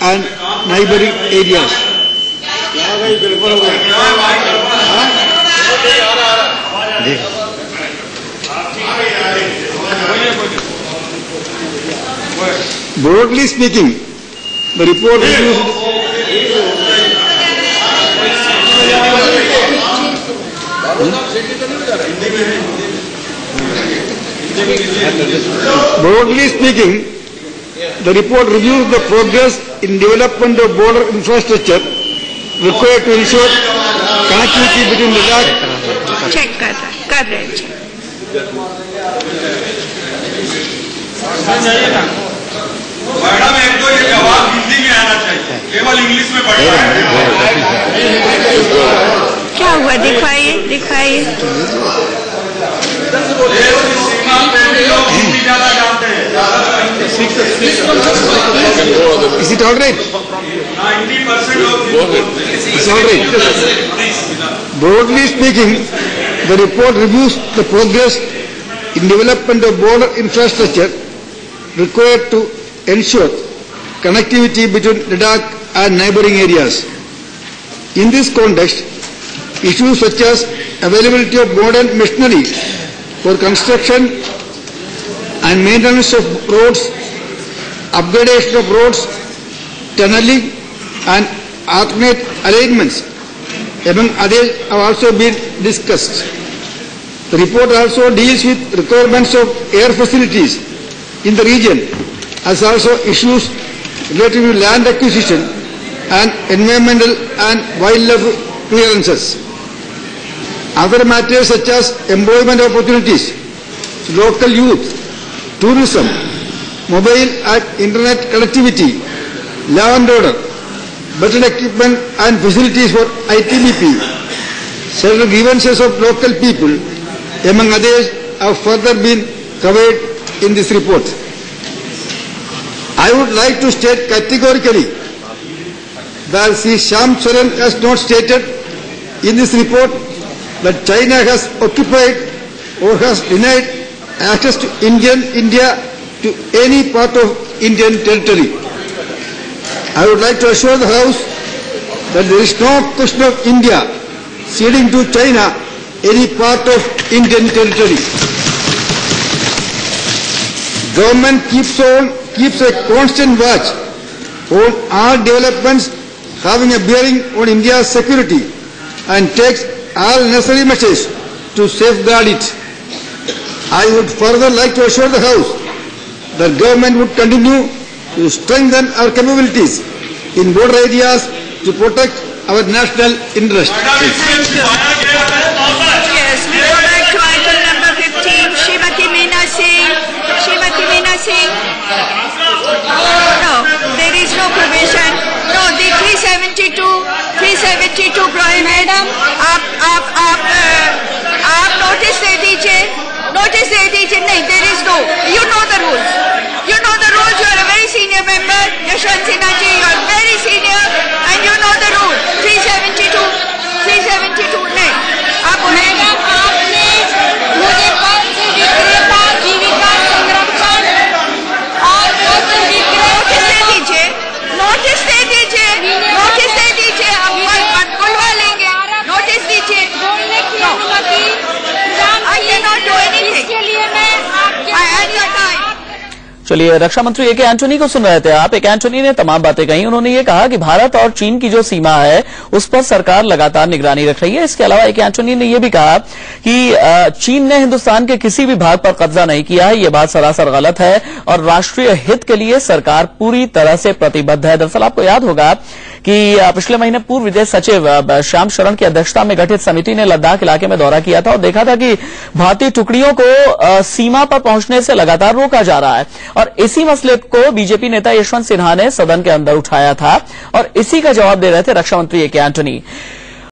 and neighboring areas. Broadly speaking, the report reviews the progress in development of border infrastructure required to ensure connectivity between Ladakh. Check कर रहे हैं. Madam एक तो ये जवाब हिंदी में आना चाहिए, केवल इंग्लिश में पढ़ रहा है. क्या हुआ? दिखाइए. सीमा पे भी लोग हिंदी ज्यादा जानते हैं. Is it all right? 90% लोग It's all right. Broadly speaking, the report reviews the progress in development of border infrastructure required to ensure connectivity between Ladakh and neighboring areas. In this context, issues such as availability of modern machinery for construction and maintenance of roads, upgradation of roads, tunneling and alternate arrangements, among others, have also been discussed. The report also deals with requirements of air facilities in the region, as also issues related to land acquisition and environmental and wildlife clearances. Other matters such as employment opportunities, local youth, tourism, mobile and internet connectivity, law and order, better equipment and facilities for ITBP, several grievances of local people, among others, have further been covered in this report. I would like to state categorically that Sri Shyam Saran has not stated in this report that China has occupied or has denied access to India to any part of Indian territory. I would like to assure the House that there is no question of India ceding to China any part of Indian territory. Government keeps a constant watch on all developments having a bearing on India's security and takes all necessary measures to safeguard it. I would further like to assure the House that government would continue to strengthen our capabilities in border areas to protect our national interest. Yes, we go back to item number 15. Shrimati Meena Singh. No, there is no provision. No, the 372 madam आप notice दे दीजिए. नहीं, there is no. You know the rules. You are a very senior member. Yashwant Sinha ji, you are very senior and you know the rule. 372 नहीं. आप madam आपने मुझे पक्ष विक्रेता जीविका संरक्षण और पक्ष नोटिस दे दीजिए. आप बुलवा लेंगे. नोटिस दीजिए. बोलने की अनुमति I cannot do anything. इसके लिए मैं आपके चलिए, रक्षा मंत्री ए के एंटोनी को सुन रहे थे आप। ए के एंटोनी ने तमाम बातें कही। उन्होंने ये कहा कि भारत और चीन की जो सीमा है उस पर सरकार लगातार निगरानी रख रही है। इसके अलावा ए के एंटोनी ने यह भी कहा कि चीन ने हिंदुस्तान के किसी भी भाग पर कब्जा नहीं किया है। ये बात सरासर गलत है और राष्ट्रीय हित के लिए सरकार पूरी तरह से प्रतिबद्ध है। दरअसल आपको याद होगा कि पिछले महीने पूर्व विदेश सचिव श्याम शरण की अध्यक्षता में गठित समिति ने लद्दाख इलाके में दौरा किया था और देखा था कि भारतीय टुकड़ियों को सीमा पर पहुंचने से लगातार रोका जा रहा है और इसी मसले को बीजेपी नेता यशवंत सिन्हा ने सदन के अंदर उठाया था और इसी का जवाब दे रहे थे रक्षा मंत्री ए के एंटोनी।